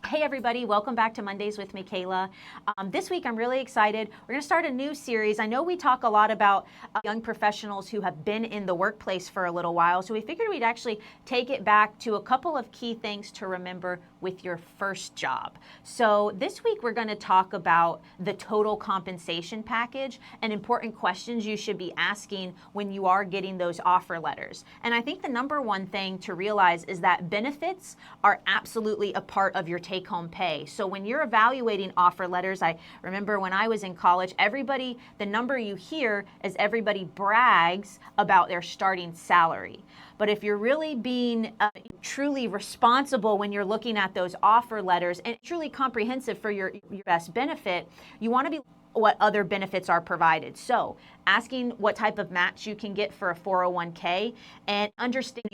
Hey everybody, welcome back to Mondays with Michaela. This week I'm really excited. We're going to start a new series. I know we talk a lot about young professionals who have been in the workplace for a little while, so we figured we'd actually take it back to a couple of key things to remember with your first job. So this week we're going to talk about the total compensation package and important questions you should be asking when you are getting those offer letters. And I think the number one thing to realize is that benefits are absolutely a part of your take-home pay. So when you're evaluating offer letters, I remember when I was in college, the number you hear is everybody brags about their starting salary. But if you're really being truly responsible when you're looking at those offer letters and truly comprehensive for your best benefit, you want to be what other benefits are provided. So asking what type of match you can get for a 401k and understand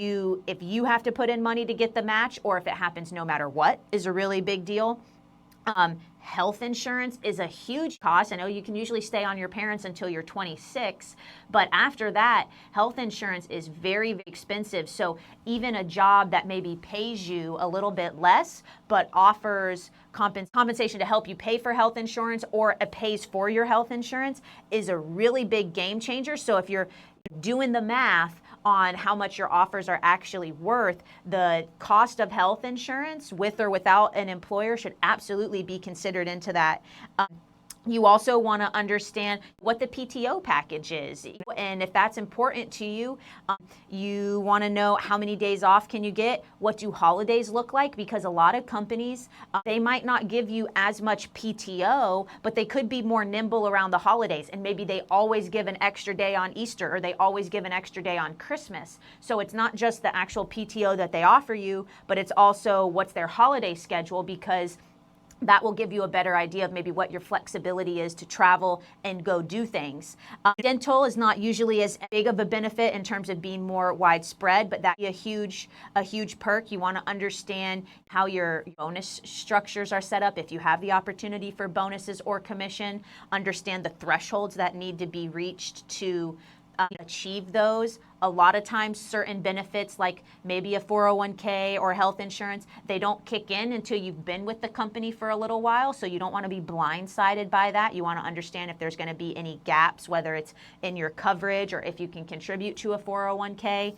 if you have to put in money to get the match or if it happens no matter what is a really big deal. Health insurance is a huge cost. I know you can usually stay on your parents until you're 26, but after that, health insurance is very, very expensive. So even a job that maybe pays you a little bit less, but offers compensation to help you pay for health insurance or it pays for your health insurance is a really big game changer. So if you're doing the math on how much your offers are actually worth, the cost of health insurance with or without an employer should absolutely be considered into that. You also want to understand what the PTO package is. And if that's important to you, you want to know how many days off can you get? What do holidays look like? Because a lot of companies, they might not give you as much PTO, but they could be more nimble around the holidays. And maybe they always give an extra day on Easter or they always give an extra day on Christmas. So it's not just the actual PTO that they offer you, but it's also what's their holiday schedule, because that will give you a better idea of maybe what your flexibility is to travel and go do things. Dental is not usually as big of a benefit in terms of being more widespread, but that'd be a huge perk. You want to understand how your bonus structures are set up if you have the opportunity for bonuses or commission. Understand the thresholds that need to be reached to achieve those. A lot of times certain benefits like maybe a 401k or health insurance, they don't kick in until you've been with the company for a little while. So you don't want to be blindsided by that. You want to understand if there's going to be any gaps, whether it's in your coverage or if you can contribute to a 401k.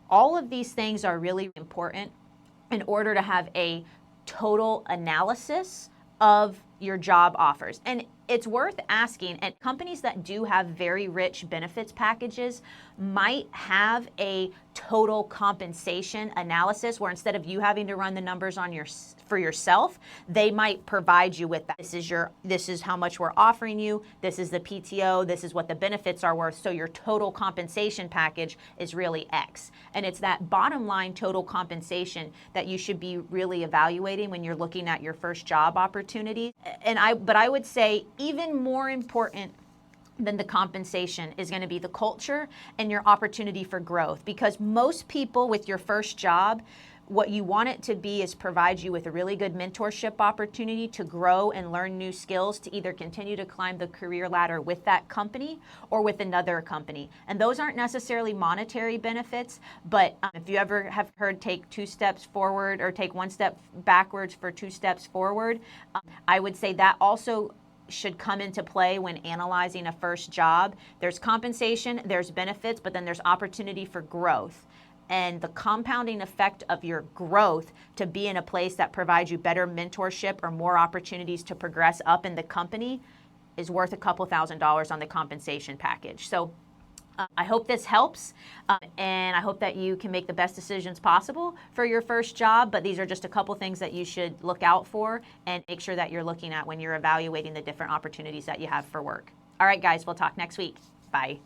All of these things are really important in order to have a total analysis of your job offers. And it's worth asking, and companies that do have very rich benefits packages might have a total compensation analysis where instead of you having to run the numbers for yourself, they might provide you with that. This is how much we're offering you. This is the PTO. This is what the benefits are worth. So your total compensation package is really X. And it's that bottom line total compensation that you should be really evaluating when you're looking at your first job opportunity. But I would say even more important than the compensation is going to be the culture and your opportunity for growth. Because most people with your first job, what you want it to be is provide you with a really good mentorship opportunity to grow and learn new skills to either continue to climb the career ladder with that company or with another company. And those aren't necessarily monetary benefits, but if you ever have heard take 2 steps forward or take 1 step backwards for 2 steps forward, I would say that also should come into play when analyzing a first job. There's compensation, there's benefits, but then there's opportunity for growth. And the compounding effect of your growth to be in a place that provides you better mentorship or more opportunities to progress up in the company is worth a couple $1,000s on the compensation package. So I hope this helps, and I hope that you can make the best decisions possible for your first job, but these are just a couple things that you should look out for and make sure that you're looking at when you're evaluating the different opportunities that you have for work. All right, guys, we'll talk next week. Bye.